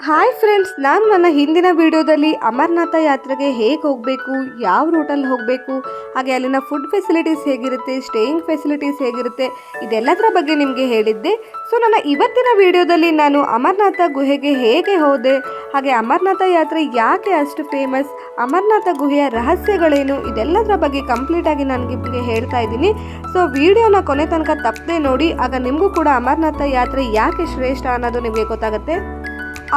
Hi friends, ನಾನು ನನ್ನ ಹಿಂದಿನ ವಿಡಿಯೋದಲ್ಲಿ ಅಮರನಾಥ ಯಾತ್ರೆಗೆ ಹೇಗೆ ಹೋಗಬೇಕು, ಯಾವ ರೂಟಲ್ಲಿ ಹೋಗಬೇಕು, ಹಾಗೆ ಅಲ್ಲಿನ ಫುಡ್ ಫೆಸಿಲಿಟೀಸ್ ಹೇಗಿರುತ್ತೆ, ಸ್ಟೇಯಿಂಗ್ ಫೆಸಿಲಿಟೀಸ್ ಹೇಗಿರುತ್ತೆ, ಇದೆಲ್ಲದರ ಬಗ್ಗೆ ನಿಮಗೆ ಹೇಳಿದ್ದೆ. ಸೊ ನನ್ನ ಇವತ್ತಿನ ವಿಡಿಯೋದಲ್ಲಿ ನಾನು ಅಮರನಾಥ ಗುಹೆಗೆ ಹೇಗೆ ಹೋದೆ, ಹಾಗೆ ಅಮರನಾಥ ಯಾತ್ರೆ ಯಾಕೆ ಅಷ್ಟು ಫೇಮಸ್, ಅಮರನಾಥ ಗುಹೆಯ ರಹಸ್ಯಗಳೇನು, ಇದೆಲ್ಲದರ ಬಗ್ಗೆ ಕಂಪ್ಲೀಟಾಗಿ ನಾನು ನಿಮಗೆ ಹೇಳ್ತಾ ಇದ್ದೀನಿ. ಸೊ ವಿಡಿಯೋನ ಕೊನೆ ತನಕ ತಪ್ಪದೆ ನೋಡಿ, ಆಗ ನಿಮಗೂ ಕೂಡ ಅಮರನಾಥ ಯಾತ್ರೆ ಯಾಕೆ ಶ್ರೇಷ್ಠ ಅನ್ನೋದು ನಿಮಗೆ ಗೊತ್ತಾಗುತ್ತೆ.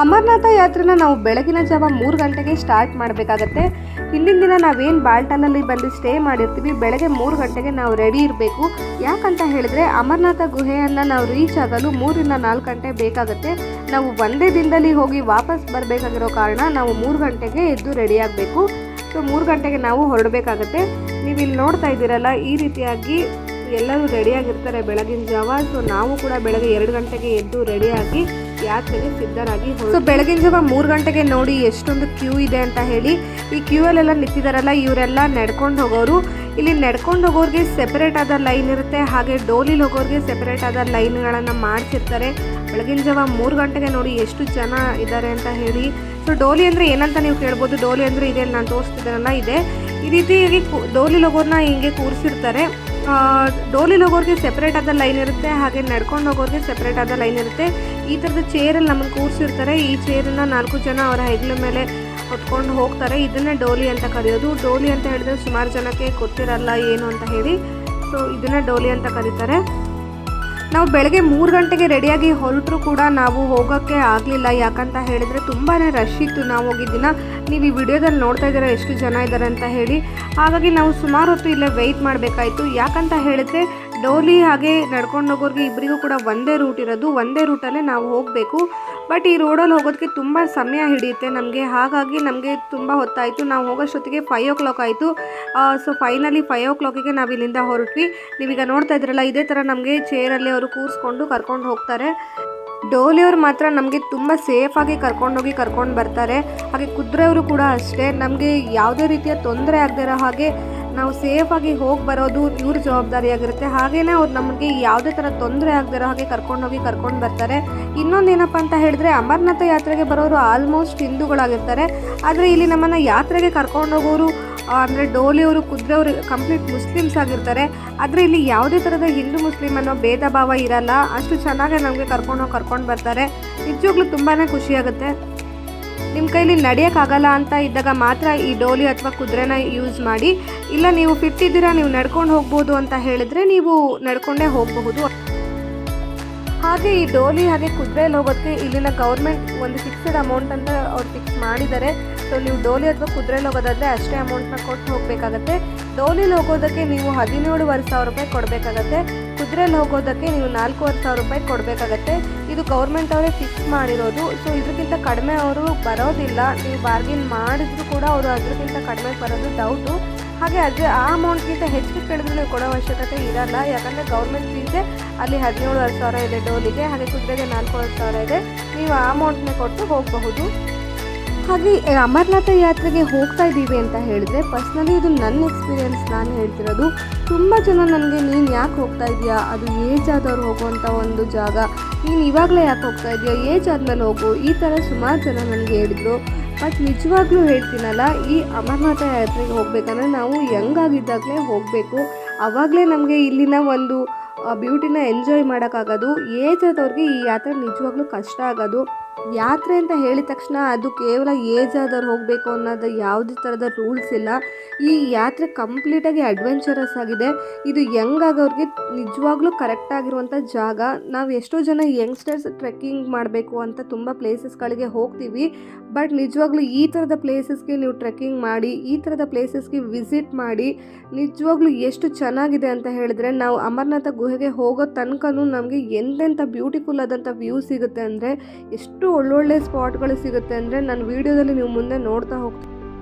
ಅಮರನಾಥ ಯಾತ್ರೆನ ನಾವು ಬೆಳಗಿನ ಜಾವ 3 ಗಂಟೆಗೆ ಸ್ಟಾರ್ಟ್ ಮಾಡಬೇಕಾಗತ್ತೆ. ಹಿಂದಿನ ದಿನ ನಾವೇನು ಬಾಲ್ಟಾಲಲ್ಲಿ ಬಂದು ಸ್ಟೇ ಮಾಡಿರ್ತೀವಿ, ಬೆಳಗ್ಗೆ 3 ಗಂಟೆಗೆ ನಾವು ರೆಡಿ ಇರಬೇಕು. ಯಾಕಂತ ಹೇಳಿದ್ರೆ ಅಮರನಾಥ ಗುಹೆಯನ್ನು ನಾವು ರೀಚ್ ಆಗಲು 3 ರಿಂದ 4 ಗಂಟೆ ಬೇಕಾಗುತ್ತೆ. ನಾವು ಒಂದೇ ದಿನದಲ್ಲಿ ಹೋಗಿ ವಾಪಸ್ ಬರಬೇಕಾಗಿರೋ ಕಾರಣ ನಾವು 3 ಗಂಟೆಗೆ ಎದ್ದು ರೆಡಿ ಆಗಬೇಕು. ಸೊ 3 ಗಂಟೆಗೆ ನಾವು ಹೊರಡಬೇಕಾಗತ್ತೆ. ನೀವು ಇಲ್ಲಿ ನೋಡ್ತಾ ಇದ್ದೀರಲ್ಲ, ಈ ರೀತಿಯಾಗಿ ಎಲ್ಲರೂ ರೆಡಿಯಾಗಿರ್ತಾರೆ ಬೆಳಗಿನ ಜಾವ. ಸೊ ನಾವು ಕೂಡ ಬೆಳಗ್ಗೆ 2 ಗಂಟೆಗೆ ಎದ್ದು ರೆಡಿಯಾಗಿ ಯಾತ್ರೆಗೆ ಸಿದ್ಧರಾಗಿ ಸೊ ಬೆಳಗಿನ ಜಾವ 3 ಗಂಟೆಗೆ ನೋಡಿ ಎಷ್ಟೊಂದು ಕ್ಯೂ ಇದೆ ಅಂತ ಹೇಳಿ. ಈ ಕ್ಯೂ ಅಲ್ಲೆಲ್ಲ ನಿಂತಿದ್ದಾರಲ್ಲ, ಇವರೆಲ್ಲ ನಡ್ಕೊಂಡು ಹೋಗೋರು. ಇಲ್ಲಿ ನಡ್ಕೊಂಡು ಹೋಗೋರಿಗೆ ಸೆಪರೇಟ್ ಆದ ಲೈನ್ ಇರುತ್ತೆ, ಹಾಗೆ ಡೋಲಿಲಿ ಹೋಗೋರಿಗೆ ಸೆಪರೇಟ್ ಆದ ಲೈನ್ಗಳನ್ನು ಮಾಡಿಸಿರ್ತಾರೆ. ಬೆಳಗಿನ ಜಾವ 3 ಗಂಟೆಗೆ ನೋಡಿ ಎಷ್ಟು ಜನ ಇದ್ದಾರೆ ಅಂತ ಹೇಳಿ. ಸೊ ಡೋಲಿ ಅಂದರೆ ಏನಂತ ನೀವು ಕೇಳ್ಬೋದು. ಡೋಲಿ ಅಂದರೆ ಇದೆ, ನಾನು ತೋರಿಸ್ತಿದ್ದೇನಲ್ಲ, ಇದೆ. ಈ ರೀತಿಯಾಗಿ ಡೋಲಿಲಿ ಹೋಗೋರನ್ನ ಹಿಂಗೆ ಕೂರಿಸಿರ್ತಾರೆ. ಡೋಲಿಲಿ ಹೋಗೋರಿಗೆ ಸೆಪ್ರೇಟ್ ಆದ ಲೈನ್ ಇರುತ್ತೆ, ಹಾಗೆ ನಡ್ಕೊಂಡು ಹೋಗೋರಿಗೆ ಸೆಪ್ರೇಟ್ ಆದ ಲೈನ್ ಇರುತ್ತೆ. ಈ ಥರದ ಚೇರಲ್ಲಿ ನಮ್ಮನ್ನು ಕೂರಿಸಿರ್ತಾರೆ. ಈ ಚೇರನ್ನು 4 ಜನ ಅವರ ಹೆಗಲ ಮೇಲೆ ಹೊತ್ಕೊಂಡು ಹೋಗ್ತಾರೆ. ಇದನ್ನೇ ಡೋಲಿ ಅಂತ ಕರೆಯೋದು. ಡೋಲಿ ಅಂತ ಹೇಳಿದ್ರೆ ಸುಮಾರು ಜನಕ್ಕೆ ಗೊತ್ತಿರಲ್ಲ ಏನು ಅಂತ ಹೇಳಿ. ಸೊ ಇದನ್ನೇ ಡೋಲಿ ಅಂತ ಕರೀತಾರೆ. ನಾವು ಬೆಳಗ್ಗೆ 3 ಗಂಟೆಗೆ ರೆಡಿಯಾಗಿ ಹೊರಟರು ಕೂಡ ನಾವು ಹೋಗೋಕ್ಕೆ ಆಗಲಿಲ್ಲ. ಯಾಕಂತ ಹೇಳಿದರೆ ತುಂಬಾ ರಶ್ ಇತ್ತು. ನಾವು ಹೋಗಿದ್ದಿನ ನೀವು ಈ ವಿಡಿಯೋದಲ್ಲಿ ನೋಡ್ತಾ ಇದ್ದೀರಾ ಎಷ್ಟು ಜನ ಇದ್ದಾರೆ ಅಂತ ಹೇಳಿ. ಹಾಗಾಗಿ ನಾವು ಸುಮಾರು ಹೊತ್ತು ಇಲ್ಲೇ ವೆಯ್ಟ್ ಮಾಡಬೇಕಾಯಿತು. ಯಾಕಂತ ಹೇಳಿದ್ರೆ ಡೋಲಿ ಹಾಗೆ ನಡ್ಕೊಂಡು ಹೋಗೋರಿಗೆ ಇಬ್ಬರಿಗೂ ಕೂಡ ಒಂದೇ ರೂಟ್ ಇರೋದು, ಒಂದೇ ರೂಟಲ್ಲೇ ನಾವು ಹೋಗಬೇಕು. ಬಟ್ ಈ ರೋಡಲ್ಲಿ ಹೋಗೋದಕ್ಕೆ ತುಂಬ ಸಮಯ ಹಿಡಿಯುತ್ತೆ ನಮಗೆ. ಹಾಗಾಗಿ ನಮಗೆ ತುಂಬ ಹೊತ್ತಾಯಿತು. ನಾವು ಹೋಗೋಷ್ಟೊತ್ತಿಗೆ 5 o'clock ಆಯಿತು. ಸೊ ಫೈನಲಿ 5 o'clockಗೆ ನಾವು ಇಲ್ಲಿಂದ ಹೊರಟ್ವಿ. ನೀವೀಗ ನೋಡ್ತಾ ಇದ್ರಲ್ಲ, ಇದೇ ಥರ ನಮಗೆ ಚೇರಲ್ಲಿ ಅವರು ಕೂರಿಸ್ಕೊಂಡು ಕರ್ಕೊಂಡು ಹೋಗ್ತಾರೆ. ಡೋಲಿಯವರು ಮಾತ್ರ ನಮಗೆ ತುಂಬ ಸೇಫಾಗಿ ಕರ್ಕೊಂಡು ಬರ್ತಾರೆ. ಹಾಗೆ ಕುದುರೆಯವರು ಕೂಡ ಅಷ್ಟೇ. ನಮಗೆ ಯಾವುದೇ ರೀತಿಯ ತೊಂದರೆ ಆಗದೇ ಇರೋ ಹಾಗೆ ನಾವು ಸೇಫಾಗಿ ಹೋಗಿ ಬರೋದು ಇವ್ರ ಜವಾಬ್ದಾರಿಯಾಗಿರುತ್ತೆ. ಹಾಗೆಯೇ ಅವ್ರು ನಮಗೆ ಯಾವುದೇ ಥರ ತೊಂದರೆ ಆಗದೇ ಇರೋ ಹಾಗೆ ಕರ್ಕೊಂಡು ಬರ್ತಾರೆ. ಇನ್ನೊಂದೇನಪ್ಪ ಅಂತ ಹೇಳಿದ್ರೆ, ಅಮರನಾಥ ಯಾತ್ರೆಗೆ ಬರೋರು ಆಲ್ಮೋಸ್ಟ್ ಹಿಂದೂಗಳಾಗಿರ್ತಾರೆ. ಆದರೆ ಇಲ್ಲಿ ನಮ್ಮನ್ನು ಯಾತ್ರೆಗೆ ಕರ್ಕೊಂಡೋಗೋರು ಅಂದರೆ ಡೋಲಿಯವರು, ಕುದುರೆಯವರು ಕಂಪ್ಲೀಟ್ ಮುಸ್ಲಿಮ್ಸ್ ಆಗಿರ್ತಾರೆ. ಆದರೆ ಇಲ್ಲಿ ಯಾವುದೇ ಥರದ ಹಿಂದೂ ಮುಸ್ಲಿಮ್ ಅನ್ನೋ ಭೇದ ಭಾವ ಇರಲ್ಲ. ಅಷ್ಟು ಚೆನ್ನಾಗಿ ನಮಗೆ ಕರ್ಕೊಂಡು ಬರ್ತಾರೆ. ನಿಜವಾಗ್ಲೂ ತುಂಬಾ ಖುಷಿಯಾಗುತ್ತೆ. ನಿಮ್ಮ ಕೈಲಿ ನಡೆಯೋಕ್ಕಾಗಲ್ಲ ಅಂತ ಇದ್ದಾಗ ಮಾತ್ರ ಈ ಡೋಲಿ ಅಥವಾ ಕುದುರೆನ ಯೂಸ್ ಮಾಡಿ. ಇಲ್ಲ ನೀವು ಫಿಟ್ ಇದ್ದೀರಾ, ನೀವು ನಡ್ಕೊಂಡು ಹೋಗ್ಬೋದು ಅಂತ ಹೇಳಿದ್ರೆ ನೀವು ನಡ್ಕೊಂಡೇ ಹೋಗಬಹುದು. ಹಾಗೆ ಈ ಡೋಲಿ ಹಾಗೆ ಕುದುರೆಯಲ್ಲಿ ಹೋಗೋದಕ್ಕೆ ಇಲ್ಲಿನ ಗೌರ್ಮೆಂಟ್ ಒಂದು ಫಿಕ್ಸ್ಡ್ ಅಮೌಂಟ್ ಅಂತ ಅವ್ರು ಫಿಕ್ಸ್ ಮಾಡಿದ್ದಾರೆ. ಸೊ ನೀವು ಡೋಲಿ ಅಥವಾ ಕುದುರೆಯಲ್ಲಿ ಹೋಗೋದಾದರೆ ಅಷ್ಟೇ ಅಮೌಂಟ್ನ ಕೊಟ್ಟು ಹೋಗಬೇಕಾಗತ್ತೆ. ಡೋಲಿಲಿ ಹೋಗೋದಕ್ಕೆ ನೀವು 17,500 ರೂಪಾಯಿ ಕೊಡಬೇಕಾಗತ್ತೆ. ಕುದುರೆಯಲ್ಲಿ ಹೋಗೋದಕ್ಕೆ ನೀವು 4,500 ರೂಪಾಯಿ ಕೊಡಬೇಕಾಗತ್ತೆ. ಇದು ಗೌರ್ಮೆಂಟ್ ಅವರೇ ಫಿಕ್ಸ್ ಮಾಡಿರೋದು. ಸೊ ಇದಕ್ಕಿಂತ ಕಡಿಮೆ ಅವರು ಬರೋದಿಲ್ಲ. ನೀವು ಬಾರ್ಗಿನ್ ಮಾಡಿದ್ರು ಕೂಡ ಅವರು ಅದಕ್ಕಿಂತ ಕಡಿಮೆ ಬರೋದು ಡೌಟು. ಹಾಗೆ ಆ ಅಮೌಂಟ್ಗಿಂತ ಹೆಚ್ಚಿಗೆ ಕೇಳಿದ್ರೆ ನೀವು ಕೊಡೋ ಅವಶ್ಯಕತೆ ಇರಲ್ಲ. ಯಾಕಂದರೆ ಗೌರ್ಮೆಂಟ್ ಫೀಸೇ ಅಲ್ಲಿ 17,500 ಇದೆ ಡೋಲಿಗೆ, ಹಾಗೆ ಕುದುರೆಗೆ 4,500 ಇದೆ. ನೀವು ಆ ಅಮೌಂಟ್ನ ಕೊಟ್ಟು ಹೋಗಬಹುದು. ಹಾಗೆ ಅಮರನಾಥ ಯಾತ್ರೆಗೆ ಹೋಗ್ತಾ ಇದ್ದೀವಿ ಅಂತ ಹೇಳಿದ್ರೆ, ಪರ್ಸ್ನಲಿ ಇದು ನನ್ನ ಎಕ್ಸ್ಪೀರಿಯೆನ್ಸ್ ನಾನು ಹೇಳ್ತಿರೋದು. ತುಂಬ ಜನ ನನಗೆ ನೀನು ಯಾಕೆ ಹೋಗ್ತಾ ಇದೆಯಾ, ಅದು ಏಜ್ ಆದವ್ರು ಹೋಗುವಂಥ ಒಂದು ಜಾಗ, ನೀನು ಇವಾಗಲೇ ಯಾಕೆ ಹೋಗ್ತಾ ಇದೆಯಾ, ಏಜ್ ಆದಮೇಲೆ ಹೋಗು, ಈ ಥರ ಸುಮಾರು ಜನ ನನಗೆ ಹೇಳಿದರು. ಬಟ್ ನಿಜವಾಗ್ಲೂ ಹೇಳ್ತೀನಲ್ಲ, ಈ ಅಮರನಾಥ ಯಾತ್ರೆಗೆ ಹೋಗ್ಬೇಕಂದ್ರೆ ನಾವು ಯಂಗಾಗಿದ್ದಾಗಲೇ ಹೋಗಬೇಕು. ಆವಾಗಲೇ ನಮಗೆ ಇಲ್ಲಿನ ಒಂದು ಬ್ಯೂಟಿನ ಎಂಜಾಯ್ ಮಾಡೋಕ್ಕಾಗೋದು. ಏಜ್ ಆದವ್ರಿಗೆ ಈ ಯಾತ್ರೆ ನಿಜವಾಗ್ಲೂ ಕಷ್ಟ ಆಗೋದು. ಯಾತ್ರೆ ಅಂತ ಹೇಳಿದ ತಕ್ಷಣ ಅದು ಕೇವಲ ಏಜ್ ಆದವ್ರು ಹೋಗಬೇಕು ಅನ್ನೋದು ಯಾವುದೇ ಥರದ ರೂಲ್ಸ್ ಇಲ್ಲ. ಈ ಯಾತ್ರೆ ಕಂಪ್ಲೀಟಾಗಿ ಅಡ್ವೆಂಚರಸ್ ಆಗಿದೆ. ಇದು ಯಂಗ್ ಆಗೋರಿಗೆ ನಿಜವಾಗ್ಲೂ ಕರೆಕ್ಟಾಗಿರುವಂಥ ಜಾಗ. ನಾವು ಎಷ್ಟೋ ಜನ ಯಂಗ್ಸ್ಟರ್ಸ್ ಟ್ರೆಕ್ಕಿಂಗ್ ಮಾಡಬೇಕು ಅಂತ ತುಂಬ ಪ್ಲೇಸಸ್ಗಳಿಗೆ ಹೋಗ್ತೀವಿ. ಬಟ್ ನಿಜವಾಗ್ಲೂ ಈ ಥರದ ಪ್ಲೇಸಸ್ಗೆ ನೀವು ಟ್ರೆಕ್ಕಿಂಗ್ ಮಾಡಿ, ಈ ಥರದ ಪ್ಲೇಸಸ್ಗೆ ವಿಸಿಟ್ ಮಾಡಿ, ನಿಜವಾಗ್ಲೂ ಎಷ್ಟು ಚೆನ್ನಾಗಿದೆ ಅಂತ ಹೇಳಿದ್ರೆ, ನಾವು ಅಮರನಾಥ ಗುಹೆಗೆ ಹೋಗೋ ತನಕನೂ ನಮಗೆ ಎಂತೆಂಥ ಬ್ಯೂಟಿಫುಲ್ ಆದಂಥ ವ್ಯೂ ಸಿಗುತ್ತೆ ಅಂದರೆ, ಎಷ್ಟು ಒಳ್ಳೊಳ್ಳೆ ಸ್ಪಾಟ್ಗಳು ಸಿಗುತ್ತೆ ಅಂದರೆ ನಾನು ವಿಡಿಯೋದಲ್ಲಿ ನೀವು ಮುಂದೆ ನೋಡ್ತಾ ಹೋಗ್ತೀವಿ.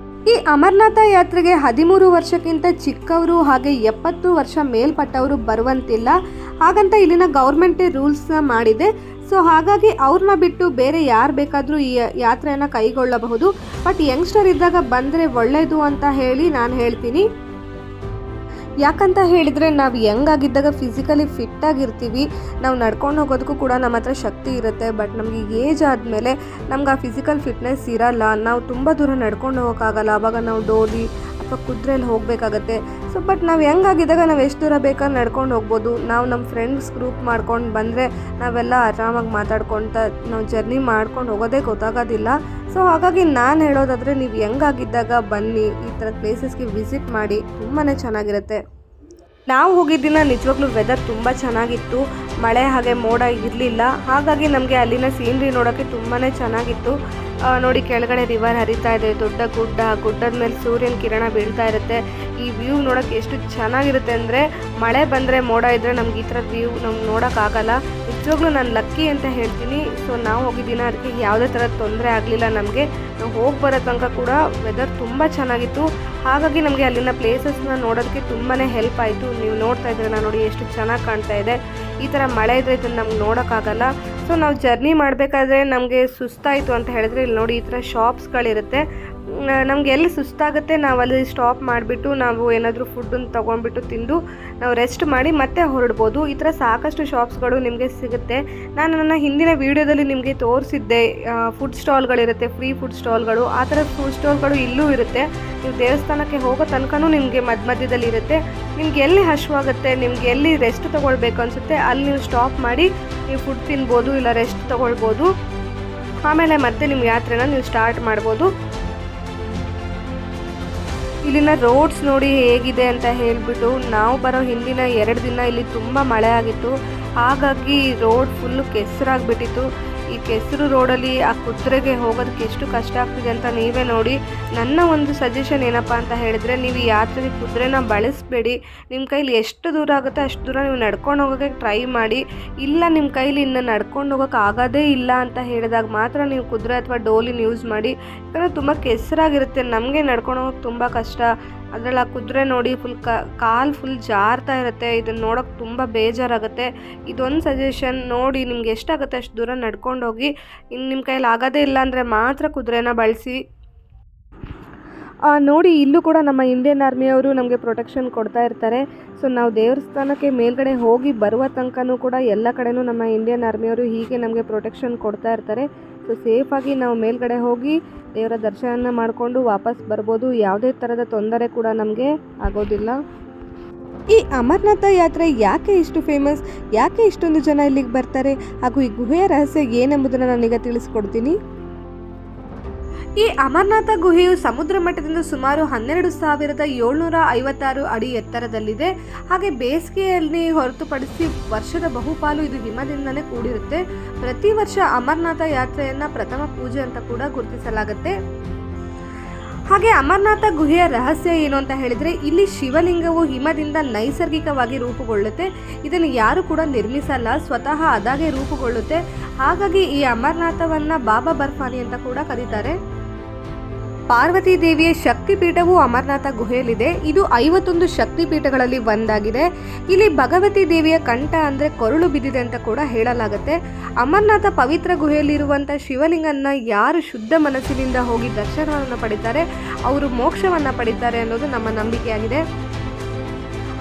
ಈ ಅಮರನಾಥ ಯಾತ್ರೆಗೆ 13 ವರ್ಷಕ್ಕಿಂತ ಚಿಕ್ಕವರು ಹಾಗೆ 70 ವರ್ಷ ಮೇಲ್ಪಟ್ಟವರು ಬರುವಂತಿಲ್ಲ. ಹಾಗಂತ ಇಲ್ಲಿನ ಗೌರ್ಮೆಂಟೇ ರೂಲ್ಸ್ನ ಮಾಡಿದೆ. ಸೊ ಹಾಗಾಗಿ ಅವ್ರನ್ನ ಬಿಟ್ಟು ಬೇರೆ ಯಾರು ಬೇಕಾದರೂ ಈ ಯಾತ್ರೆಯನ್ನು ಕೈಗೊಳ್ಳಬಹುದು. ಬಟ್ ಯಂಗ್ಸ್ಟರ್ ಇದ್ದಾಗ ಬಂದರೆ ಒಳ್ಳೆಯದು ಅಂತ ಹೇಳಿ ನಾನು ಹೇಳ್ತೀನಿ. ಯಾಕಂತ ಹೇಳಿದರೆ ನಾವು ಯಂಗಾಗಿದ್ದಾಗ ಫಿಸಿಕಲಿ ಫಿಟ್ಟಾಗಿರ್ತೀವಿ, ನಾವು ನಡ್ಕೊಂಡು ಹೋಗೋದಕ್ಕೂ ಕೂಡ ನಮ್ಮ ಹತ್ರ ಶಕ್ತಿ ಇರುತ್ತೆ. ಬಟ್ ನಮಗೆ ಏಜ್ ಆದಮೇಲೆ ನಮ್ಗೆ ಆ ಫಿಸಿಕಲ್ ಫಿಟ್ನೆಸ್ ಇರಲ್ಲ, ನಾವು ತುಂಬ ದೂರ ನಡ್ಕೊಂಡು ಹೋಗೋಕ್ಕಾಗಲ್ಲ. ಆವಾಗ ನಾವು ಡೋಲಿ ಅಥವಾ ಕುದುರೆಯಲ್ಲಿ ಹೋಗಬೇಕಾಗತ್ತೆ. ಬಟ್ ನಾವು ಯಂಗಾಗಿದ್ದಾಗ ನಾವು ಎಷ್ಟು ದೂರ ಬೇಕಾದ್ರೆ ನಡ್ಕೊಂಡು ಹೋಗ್ಬೋದು. ನಾವು ನಮ್ಮ ಫ್ರೆಂಡ್ಸ್ ಗ್ರೂಪ್ ಮಾಡ್ಕೊಂಡು ಬಂದರೆ ನಾವೆಲ್ಲ ಆರಾಮಾಗಿ ಮಾತಾಡ್ಕೊತ ನಾವು ಜರ್ನಿ ಮಾಡ್ಕೊಂಡು ಹೋಗೋದೇ ಗೊತ್ತಾಗೋದಿಲ್ಲ. ಹಾಗಾಗಿ ನಾನು ಹೇಳೋದಾದರೆ ನೀವು ಯಂಗಾಗಿದ್ದಾಗ ಬನ್ನಿ, ಈ ಥರ ಪ್ಲೇಸಸ್ಗೆ ವಿಸಿಟ್ ಮಾಡಿ, ತುಂಬಾ ಚೆನ್ನಾಗಿರುತ್ತೆ. ನಾವು ಹೋಗಿದ್ದಿನ ನಿಜವಾಗ್ಲೂ ವೆದರ್ ತುಂಬ ಚೆನ್ನಾಗಿತ್ತು, ಮಳೆ ಹಾಗೆ ಮೋಡ ಇರಲಿಲ್ಲ. ಹಾಗಾಗಿ ನಮಗೆ ಅಲ್ಲಿನ ಸೀನ್ರಿ ನೋಡೋಕ್ಕೆ ತುಂಬಾ ಚೆನ್ನಾಗಿತ್ತು. ನೋಡಿ, ಕೆಳಗಡೆ ರಿವರ್ ಹರಿತಾ ಇದೆ, ದೊಡ್ಡ ಗುಡ್ಡ, ಗುಡ್ಡದ ಮೇಲೆ ಸೂರ್ಯನ ಕಿರಣ ಬೀಳ್ತಾ ಇರುತ್ತೆ. ಈ ವ್ಯೂ ನೋಡೋಕ್ಕೆ ಎಷ್ಟು ಚೆನ್ನಾಗಿರುತ್ತೆ ಅಂದರೆ, ಮಳೆ ಬಂದರೆ ಮೋಡ ಇದ್ದರೆ ನಮ್ಗೆ ಈ ಥರ ವ್ಯೂ ನಮ್ಗೆ ನೋಡೋಕ್ಕಾಗಲ್ಲ. ನಿಜವಾಗ್ಲೂ ನಾನು ಲಕ್ಕಿ ಅಂತ ಹೇಳ್ತೀನಿ. ನಾವು ಹೋಗಿದ್ದೀನ, ಅದಕ್ಕೆ ಯಾವುದೇ ಥರ ತೊಂದರೆ ಆಗಲಿಲ್ಲ ನಮಗೆ. ನಾವು ಹೋಗಿ ಬರೋ ತನಕ ಕೂಡ ವೆದರ್ ತುಂಬ ಚೆನ್ನಾಗಿತ್ತು. ಹಾಗಾಗಿ ನಮಗೆ ಅಲ್ಲಿನ ಪ್ಲೇಸಸ್ನ ನೋಡೋದಕ್ಕೆ ತುಂಬಾ ಹೆಲ್ಪ್ ಆಯಿತು. ನೀವು ನೋಡ್ತಾ ಇದ್ದೀರಲ್ಲ ನೋಡಿ, ಎಷ್ಟು ಚೆನ್ನಾಗಿ ಕಾಣ್ತಾ ಇದೆ. ಈ ಥರ ಮಳೆ ಇದ್ದರೆ ಇದನ್ನು ನಮ್ಗೆ ನೋಡೋಕ್ಕಾಗಲ್ಲ. ನಾವು ಜರ್ನಿ ಮಾಡಬೇಕಾದ್ರೆ ನಮಗೆ ಸುಸ್ತಾಯಿತು ಅಂತ ಹೇಳಿದ್ರೆ ಇಲ್ಲಿ ನೋಡಿ, ಈ ಥರ ಶಾಪ್ಸ್ಗಳಿರುತ್ತೆ. ನಮಗೆ ಎಲ್ಲಿ ಸುಸ್ತಾಗುತ್ತೆ ನಾವು ಅಲ್ಲಿ ಸ್ಟಾಪ್ ಮಾಡಿಬಿಟ್ಟು ನಾವು ಏನಾದರೂ ಫುಡ್ಡನ್ನು ತೊಗೊಂಡ್ಬಿಟ್ಟು ತಿಂದು ನಾವು ರೆಸ್ಟ್ ಮಾಡಿ ಮತ್ತೆ ಹೊರಡ್ಬೋದು. ಈ ಥರ ಸಾಕಷ್ಟು ಶಾಪ್ಸ್ಗಳು ನಿಮಗೆ ಸಿಗುತ್ತೆ. ನಾನು ನನ್ನ ಹಿಂದಿನ ವೀಡಿಯೋದಲ್ಲಿ ನಿಮಗೆ ತೋರಿಸಿದ್ದೆ, ಫುಡ್ ಸ್ಟಾಲ್ಗಳಿರುತ್ತೆ, ಫ್ರೀ ಫುಡ್ ಸ್ಟಾಲ್ಗಳು. ಆ ಥರ ಫುಡ್ ಸ್ಟಾಲ್ಗಳು ಇಲ್ಲೂ ಇರುತ್ತೆ. ನೀವು ದೇವಸ್ಥಾನಕ್ಕೆ ಹೋಗೋ ತನಕನೂ ನಿಮಗೆ ಮಧ್ಯದಲ್ಲಿ ಇರುತ್ತೆ. ನಿಮ್ಗೆ ಎಲ್ಲಿ ಹಶ್ವಾಗುತ್ತೆ, ನಿಮ್ಗೆ ಎಲ್ಲಿ ರೆಸ್ಟ್ ತೊಗೊಳ್ಬೇಕು ಅನಿಸುತ್ತೆ ಅಲ್ಲಿ ನೀವು ಸ್ಟಾಪ್ ಮಾಡಿ ನೀವು ಫುಡ್ ತಿನ್ಬೋದು, ಇಲ್ಲ ರೆಸ್ಟ್ ತೊಗೊಳ್ಬೋದು. ಆಮೇಲೆ ಮತ್ತೆ ನಿಮ್ಮ ಯಾತ್ರೆನ ನೀವು ಸ್ಟಾರ್ಟ್ ಮಾಡ್ಬೋದು. ಇಲ್ಲಿನ ರೋಡ್ಸ್ ನೋಡಿ ಹೇಗಿದೆ ಅಂತ ಹೇಳಿಬಿಟ್ಟು, ನಾವು ಬರೋ ಹಿಂದಿನ 2 ದಿನ ಇಲ್ಲಿ ತುಂಬ ಮಳೆ ಆಗಿತ್ತು. ಹಾಗಾಗಿ ರೋಡ್ ಫುಲ್ಲು ಕೆಸರಾಗಿಬಿಟ್ಟಿತ್ತು. ಈ ಕೆಸರು ರೋಡಲ್ಲಿ ಆ ಕುದುರೆಗೆ ಹೋಗೋದಕ್ಕೆ ಎಷ್ಟು ಕಷ್ಟ ಆಗ್ತಿದೆ ಅಂತ ನೀವೇ ನೋಡಿ. ನನ್ನ ಒಂದು ಸಜೆಷನ್ ಏನಪ್ಪ ಅಂತ ಹೇಳಿದರೆ, ನೀವು ಈ ಯಾತ್ರೆಗೆ ಕುದುರೆನ ಬಳಸಬೇಡಿ. ನಿಮ್ಮ ಕೈಲಿ ಎಷ್ಟು ದೂರ ಆಗುತ್ತೆ ಅಷ್ಟು ದೂರ ನೀವು ನಡ್ಕೊಂಡು ಹೋಗೋಕ್ಕೆ ಟ್ರೈ ಮಾಡಿ. ಇಲ್ಲ ನಿಮ್ಮ ಕೈಲಿ ಇನ್ನು ನಡ್ಕೊಂಡು ಹೋಗೋಕ್ಕೆ ಆಗೋದೇ ಇಲ್ಲ ಅಂತ ಹೇಳಿದಾಗ ಮಾತ್ರ ನೀವು ಕುದುರೆ ಅಥವಾ ಡೋಲಿನ ಯೂಸ್ ಮಾಡಿ. ಯಾಕಂದರೆ ತುಂಬ ಕೆಸರಾಗಿರುತ್ತೆ, ನಮಗೆ ನಡ್ಕೊಂಡು ಹೋಗೋಕ್ಕೆ ತುಂಬ ಕಷ್ಟ. ಅದರಲ್ಲಿ ಆ ಕುದುರೆ ನೋಡಿ ಕಾಲು ಫುಲ್ ಜಾರ್ತಾ ಇರುತ್ತೆ. ಇದನ್ನು ನೋಡೋಕೆ ತುಂಬ ಬೇಜಾರಾಗುತ್ತೆ. ಇದೊಂದು ಸಜೆಷನ್ ನೋಡಿ, ನಿಮ್ಗೆ ಎಷ್ಟಾಗುತ್ತೆ ಅಷ್ಟು ದೂರ ನಡ್ಕೊಂಡು ಹೋಗಿ. ಇನ್ನು ನಿಮ್ಮ ಕೈಯಲ್ಲಿ ಆಗೋದೇ ಇಲ್ಲ ಅಂದರೆ ಮಾತ್ರ ಕುದುರೆನ ಬಳಸಿ. ನೋಡಿ, ಇಲ್ಲೂ ಕೂಡ ನಮ್ಮ ಇಂಡಿಯನ್ ಆರ್ಮಿಯವರು ನಮಗೆ ಪ್ರೊಟೆಕ್ಷನ್ ಕೊಡ್ತಾ ಇರ್ತಾರೆ. ನಾವು ದೇವಸ್ಥಾನಕ್ಕೆ ಮೇಲ್ಗಡೆ ಹೋಗಿ ಬರುವ ತನಕನೂ ಕೂಡ ಎಲ್ಲ ಕಡೆನೂ ನಮ್ಮ ಇಂಡಿಯನ್ ಆರ್ಮಿಯವರು ಹೀಗೆ ನಮಗೆ ಪ್ರೊಟೆಕ್ಷನ್ ಕೊಡ್ತಾ ಇರ್ತಾರೆ. ಸೇಫಾಗಿ ನಾವು ಮೇಲ್ಗಡೆ ಹೋಗಿ ದೇವರ ದರ್ಶನ ಮಾಡಿಕೊಂಡು ವಾಪಸ್ ಬರ್ಬೋದು. ಯಾವುದೇ ಥರದ ತೊಂದರೆ ಕೂಡ ನಮಗೆ ಆಗೋದಿಲ್ಲ. ಈ ಅಮರನಾಥ ಯಾತ್ರೆ ಯಾಕೆ ಇಷ್ಟು ಫೇಮಸ್, ಯಾಕೆ ಇಷ್ಟೊಂದು ಜನ ಇಲ್ಲಿಗೆ ಬರ್ತಾರೆ, ಹಾಗೂ ಈ ಗುಹೆಯ ರಹಸ್ಯ ಏನೆಂಬುದನ್ನು ನಾನೀಗ ತಿಳಿಸ್ಕೊಡ್ತೀನಿ. ಈ ಅಮರನಾಥ ಗುಹೆಯು ಸಮುದ್ರ ಮಟ್ಟದಿಂದ ಸುಮಾರು 12,756 ಅಡಿ ಎತ್ತರದಲ್ಲಿದೆ. ಹಾಗೆ ಬೇಸಿಗೆಯಲ್ಲಿ ಹೊರತುಪಡಿಸಿ ವರ್ಷದ ಬಹುಪಾಲು ಇದು ಹಿಮದಿಂದಲೇ ಕೂಡಿರುತ್ತೆ. ಪ್ರತಿ ವರ್ಷ ಅಮರನಾಥ ಯಾತ್ರೆಯನ್ನ ಪ್ರಥಮ ಪೂಜೆ ಅಂತ ಕೂಡ ಗುರುತಿಸಲಾಗುತ್ತೆ. ಹಾಗೆ ಅಮರನಾಥ ಗುಹೆಯ ರಹಸ್ಯ ಏನು ಅಂತ ಹೇಳಿದರೆ, ಇಲ್ಲಿ ಶಿವಲಿಂಗವು ಹಿಮದಿಂದ ನೈಸರ್ಗಿಕವಾಗಿ ರೂಪುಗೊಳ್ಳುತ್ತೆ. ಇದನ್ನು ಯಾರು ಕೂಡ ನಿರ್ಮಿಸಲ್ಲ, ಸ್ವತಃ ಅದಾಗೆ ರೂಪುಗೊಳ್ಳುತ್ತೆ. ಹಾಗಾಗಿ ಈ ಅಮರನಾಥವನ್ನು ಬಾಬಾ ಬರ್ಫಾನಿ ಅಂತ ಕೂಡ ಕರೀತಾರೆ. ಪಾರ್ವತಿ ದೇವಿಯ ಶಕ್ತಿಪೀಠವು ಅಮರನಾಥ ಗುಹೆಯಲ್ಲಿದೆ. ಇದು 51 ಶಕ್ತಿಪೀಠಗಳಲ್ಲಿ ಒಂದಾಗಿದೆ. ಇಲ್ಲಿ ಭಗವತಿ ದೇವಿಯ ಕಂಠ ಅಂದರೆ ಕೊರಳು ಬಿದ್ದಿದೆ ಅಂತ ಕೂಡ ಹೇಳಲಾಗುತ್ತೆ. ಅಮರನಾಥ ಪವಿತ್ರ ಗುಹೆಯಲ್ಲಿರುವಂಥ ಶಿವಲಿಂಗನ ಯಾರು ಶುದ್ಧ ಮನಸ್ಸಿನಿಂದ ಹೋಗಿ ದರ್ಶನವನ್ನು ಪಡಿತಾರೆ ಅವರು ಮೋಕ್ಷವನ್ನು ಪಡಿತಾರೆ ಅನ್ನೋದು ನಮ್ಮ ನಂಬಿಕೆಯಾಗಿದೆ.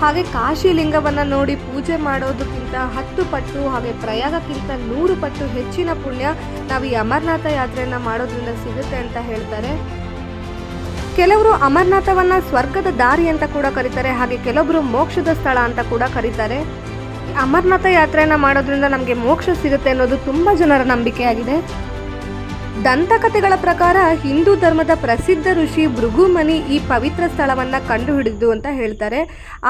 ಹಾಗೆ ಕಾಶಿ ಲಿಂಗವನ್ನು ನೋಡಿ ಪೂಜೆ ಮಾಡೋದಕ್ಕಿಂತ 10 ಪಟ್ಟು, ಹಾಗೆ ಪ್ರಯಾಗಕ್ಕಿಂತ 100 ಪಟ್ಟು ಹೆಚ್ಚಿನ ಪುಣ್ಯ ನಾವು ಈ ಅಮರನಾಥ ಯಾತ್ರೆಯನ್ನು ಮಾಡೋದ್ರಿಂದ ಸಿಗುತ್ತೆ ಅಂತ ಹೇಳ್ತಾರೆ. ಕೆಲವರು ಅಮರನಾಥವನ್ನು ಸ್ವರ್ಗದ ದಾರಿ ಅಂತ ಕೂಡ ಕರೀತಾರೆ. ಹಾಗೆ ಕೆಲವೊಬ್ಬರು ಮೋಕ್ಷದ ಸ್ಥಳ ಅಂತ ಕೂಡ ಕರೀತಾರೆ. ಅಮರನಾಥ ಯಾತ್ರೆಯನ್ನು ಮಾಡೋದ್ರಿಂದ ನಮಗೆ ಮೋಕ್ಷ ಸಿಗುತ್ತೆ ಅನ್ನೋದು ತುಂಬ ಜನರ ನಂಬಿಕೆಯಾಗಿದೆ. ದಂತಕಥೆಗಳ ಪ್ರಕಾರ ಹಿಂದೂ ಧರ್ಮದ ಪ್ರಸಿದ್ಧ ಋಷಿ ಭೃಗುಮುನಿ ಈ ಪವಿತ್ರ ಸ್ಥಳವನ್ನು ಕಂಡುಹಿಡಿದು ಅಂತ ಹೇಳ್ತಾರೆ.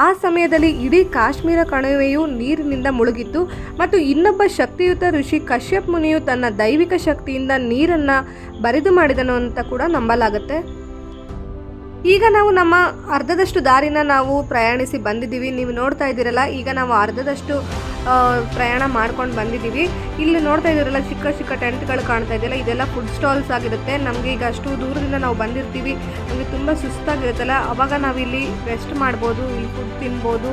ಆ ಸಮಯದಲ್ಲಿ ಇಡೀ ಕಾಶ್ಮೀರ ಕಣಿವೆಯು ನೀರಿನಿಂದ ಮುಳುಗಿತ್ತು ಮತ್ತು ಇನ್ನೊಬ್ಬ ಶಕ್ತಿಯುತ ಋಷಿ ಕಶ್ಯಪ್ ಮುನಿಯು ತನ್ನ ದೈವಿಕ ಶಕ್ತಿಯಿಂದ ನೀರನ್ನು ಬರಿದು ಮಾಡಿದನು ಅಂತ ಕೂಡ ನಂಬಲಾಗುತ್ತೆ. ಈಗ ನಾವು ನಮ್ಮ ಅರ್ಧದಷ್ಟು ದಾರಿನ ನಾವು ಪ್ರಯಾಣಿಸಿ ಬಂದಿದ್ದೀವಿ. ನೀವು ನೋಡ್ತಾ ಇದ್ದೀರಲ್ಲ, ಈಗ ನಾವು ಅರ್ಧದಷ್ಟು ಪ್ರಯಾಣ ಮಾಡ್ಕೊಂಡು ಬಂದಿದ್ದೀವಿ. ಇಲ್ಲಿ ನೋಡ್ತಾ ಇದ್ದೀರಲ್ಲ, ಚಿಕ್ಕ ಚಿಕ್ಕ ಟೆಂಟ್ಗಳು ಕಾಣ್ತಾ ಇದೆಯಲ್ಲ, ಇದೆಲ್ಲ ಫುಡ್ ಸ್ಟಾಲ್ಸ್ ಆಗಿರುತ್ತೆ. ನಮಗೆ ಈಗ ಅಷ್ಟು ದೂರದಿಂದ ನಾವು ಬಂದಿರ್ತೀವಿ, ನಮಗೆ ತುಂಬ ಸುಸ್ತಾಗಿರುತ್ತಲ್ಲ, ಆವಾಗ ನಾವಿಲ್ಲಿ ರೆಸ್ಟ್ ಮಾಡ್ಬೋದು, ಇಲ್ಲಿ ಫುಡ್ ತಿನ್ಬೋದು.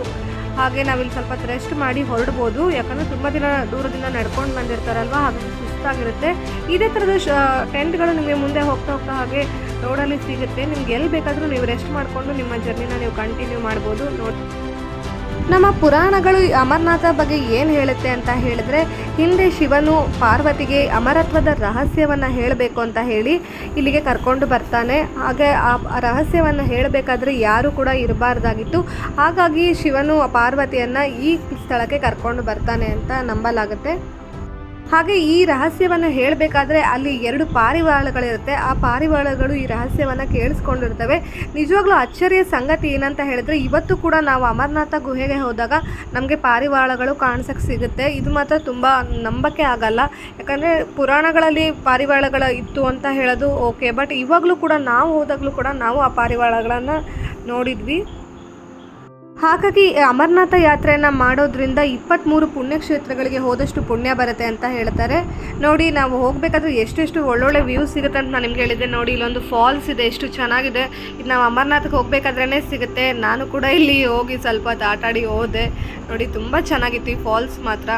ಹಾಗೆ ನಾವಿಲ್ಲಿ ಸ್ವಲ್ಪ ರೆಸ್ಟ್ ಮಾಡಿ ಹೊರಡ್ಬೋದು. ಯಾಕಂದರೆ ತುಂಬ ದೂರದಿಂದ ನಡ್ಕೊಂಡು ಬಂದಿರ್ತಾರಲ್ವ, ಹಾಗಾಗಿ ಸುಸ್ತಾಗಿರುತ್ತೆ. ಇದೇ ಥರದ ಟೆಂಟ್ಗಳು ನಿಮಗೆ ಮುಂದೆ ಹೋಗ್ತಾ ಹಾಗೆ ರೋಡಲ್ಲಿ ಸಿಗುತ್ತೆ. ನಿಮ್ಗೆ ಎಲ್ಲಿ ಬೇಕಾದರೂ ನೀವು ರೆಸ್ಟ್ ಮಾಡಿಕೊಂಡು ನಿಮ್ಮ ಜರ್ನಿನ ನೀವು ಕಂಟಿನ್ಯೂ ಮಾಡ್ಬೋದು. ನಮ್ಮ ಪುರಾಣಗಳು ಅಮರನಾಥ ಬಗ್ಗೆ ಏನು ಹೇಳುತ್ತೆ ಅಂತ ಹೇಳಿದ್ರೆ, ಹಿಂದೆ ಶಿವನು ಪಾರ್ವತಿಗೆ ಅಮರತ್ವದ ರಹಸ್ಯವನ್ನು ಹೇಳಬೇಕು ಅಂತ ಹೇಳಿ ಇಲ್ಲಿಗೆ ಕರ್ಕೊಂಡು ಬರ್ತಾನೆ. ಹಾಗೆ ಆ ರಹಸ್ಯವನ್ನು ಹೇಳಬೇಕಾದ್ರೆ ಯಾರೂ ಕೂಡ ಇರಬಾರ್ದಾಗಿತ್ತು. ಹಾಗಾಗಿ ಶಿವನು ಪಾರ್ವತಿಯನ್ನು ಈ ಸ್ಥಳಕ್ಕೆ ಕರ್ಕೊಂಡು ಬರ್ತಾನೆ ಅಂತ ನಂಬಲಾಗುತ್ತೆ. ಹಾಗೆ ಈ ರಹಸ್ಯವನ್ನು ಹೇಳಬೇಕಾದ್ರೆ ಅಲ್ಲಿ 2 ಪಾರಿವಾಳಗಳಿರುತ್ತೆ. ಆ ಪಾರಿವಾಳಗಳು ಈ ರಹಸ್ಯವನ್ನು ಕೇಳಿಸ್ಕೊಂಡಿರ್ತವೆ. ನಿಜವಾಗ್ಲೂ ಅಚ್ಚರಿಯ ಸಂಗತಿ ಏನಂತ ಹೇಳಿದ್ರೆ, ಇವತ್ತು ಕೂಡ ನಾವು ಅಮರನಾಥ ಗುಹೆಗೆ ಹೋದಾಗ ನಮಗೆ ಪಾರಿವಾಳಗಳು ಕಾಣಿಸೋಕ್ಕೆ ಸಿಗುತ್ತೆ. ಇದು ಮಾತ್ರ ತುಂಬ ನಂಬಕ್ಕೆ ಆಗಲ್ಲ, ಯಾಕಂದರೆ ಪುರಾಣಗಳಲ್ಲಿ ಪಾರಿವಾಳಗಳ ಇತ್ತು ಅಂತ ಹೇಳೋದು ಓಕೆ, ಬಟ್ ಇವಾಗಲೂ ಕೂಡ ನಾವು ಹೋದಾಗಲೂ ಕೂಡ ನಾವು ಆ ಪಾರಿವಾಳಗಳನ್ನು ನೋಡಿದ್ವಿ. ಹಾಗಾಗಿ ಅಮರನಾಥ ಯಾತ್ರೆಯನ್ನು ಮಾಡೋದ್ರಿಂದ 23 ಪುಣ್ಯಕ್ಷೇತ್ರಗಳಿಗೆ ಹೋದಷ್ಟು ಪುಣ್ಯ ಬರುತ್ತೆ ಅಂತ ಹೇಳ್ತಾರೆ. ನೋಡಿ, ನಾವು ಹೋಗಬೇಕಾದ್ರೆ ಎಷ್ಟೆಷ್ಟು ಒಳ್ಳೊಳ್ಳೆ ವ್ಯೂಸ್ ಸಿಗುತ್ತೆ ಅಂತ ನಾನು ನಿಮ್ಗೆ ಹೇಳಿದ್ದೆ. ನೋಡಿ, ಇಲ್ಲೊಂದು ಫಾಲ್ಸ್ ಇದೆ, ಎಷ್ಟು ಚೆನ್ನಾಗಿದೆ. ಇದು ನಾವು ಅಮರನಾಥಕ್ಕೆ ಹೋಗಬೇಕಾದ್ರೇ ಸಿಗುತ್ತೆ. ನಾನು ಕೂಡ ಇಲ್ಲಿ ಹೋಗಿ ಸ್ವಲ್ಪ ಆಟಾಡಿ ಹೋದೆ. ನೋಡಿ, ತುಂಬ ಚೆನ್ನಾಗಿತ್ತು ಈ ಫಾಲ್ಸ್ ಮಾತ್ರ.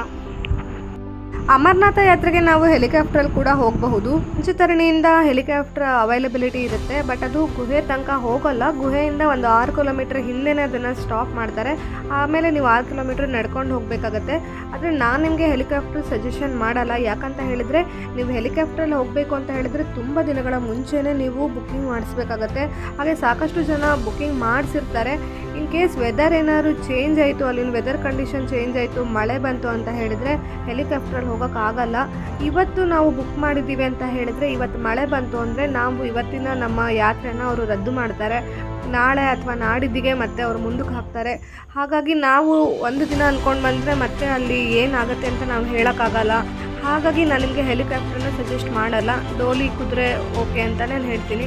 ಅಮರನಾಥ ಯಾತ್ರೆಗೆ ನಾವು ಹೆಲಿಕಾಪ್ಟ್ರಲ್ಲಿ ಕೂಡ ಹೋಗಬಹುದು. ಮುಂಚಿತರಣಿಯಿಂದ ಹೆಲಿಕಾಪ್ಟರ್ ಅವೈಲಬಿಲಿಟಿ ಇರುತ್ತೆ, ಬಟ್ ಅದು ಗುಹೆ ತನಕ ಹೋಗಲ್ಲ. ಗುಹೆಯಿಂದ ಒಂದು 6 ಕಿಲೋಮೀಟರ್ ಹಿಂದೆನೇ ಅದನ್ನು ಸ್ಟಾಪ್ ಮಾಡ್ತಾರೆ. ಆಮೇಲೆ ನೀವು 6 ಕಿಲೋಮೀಟರ್ ನಡ್ಕೊಂಡು ಹೋಗಬೇಕಾಗತ್ತೆ. ಆದರೆ ನಾನು ನಿಮಗೆ ಹೆಲಿಕಾಪ್ಟರ್ ಸಜೆಷನ್ ಮಾಡಲ್ಲ. ಯಾಕಂತ ಹೇಳಿದರೆ, ನೀವು ಹೆಲಿಕಾಪ್ಟ್ರಲ್ಲಿ ಹೋಗಬೇಕು ಅಂತ ಹೇಳಿದರೆ ತುಂಬ ದಿನಗಳ ಮುಂಚೆನೇ ನೀವು ಬುಕ್ಕಿಂಗ್ ಮಾಡಿಸ್ಬೇಕಾಗತ್ತೆ. ಹಾಗೆ ಸಾಕಷ್ಟು ಜನ ಬುಕ್ಕಿಂಗ್ ಮಾಡಿಸಿರ್ತಾರೆ. ಇನ್ ಕೇಸ್ ವೆದರ್ ಏನಾದ್ರು ಚೇಂಜ್ ಆಯಿತು, ಅಲ್ಲಿನ ವೆದರ್ ಕಂಡೀಷನ್ ಚೇಂಜ್ ಆಯಿತು, ಮಳೆ ಬಂತು ಅಂತ ಹೇಳಿದರೆ ಹೆಲಿಕಾಪ್ಟ್ರಲ್ಲಿ ಹೋಗೋಕ್ಕಾಗಲ್ಲ. ಇವತ್ತು ನಾವು ಬುಕ್ ಮಾಡಿದ್ದೀವಿ ಅಂತ ಹೇಳಿದರೆ, ಇವತ್ತು ಮಳೆ ಬಂತು ಅಂದರೆ ನಾವು ಇವತ್ತಿನ ನಮ್ಮ ಯಾತ್ರೆನ ಅವರು ರದ್ದು ಮಾಡ್ತಾರೆ. ನಾಳೆ ಅಥವಾ ನಾಡಿದ್ದಿಗೆ ಮತ್ತೆ ಅವರು ಮುಂದಕ್ಕೆ ಹಾಕ್ತಾರೆ. ಹಾಗಾಗಿ ನಾವು ಒಂದು ದಿನ ಅಂದ್ಕೊಂಡು ಬಂದರೆ ಮತ್ತೆ ಅಲ್ಲಿ ಏನಾಗುತ್ತೆ ಅಂತ ನಾವು ಹೇಳೋಕ್ಕಾಗಲ್ಲ. ಹಾಗಾಗಿ ನಾನು ನಿಮಗೆ ಹೆಲಿಕಾಪ್ಟರ್ನ ಸಜೆಸ್ಟ್ ಮಾಡಲ್ಲ. ಡೋಲಿ ಕುದುರೆ ಓಕೆ ಅಂತ ನಾನು ಹೇಳ್ತೀನಿ.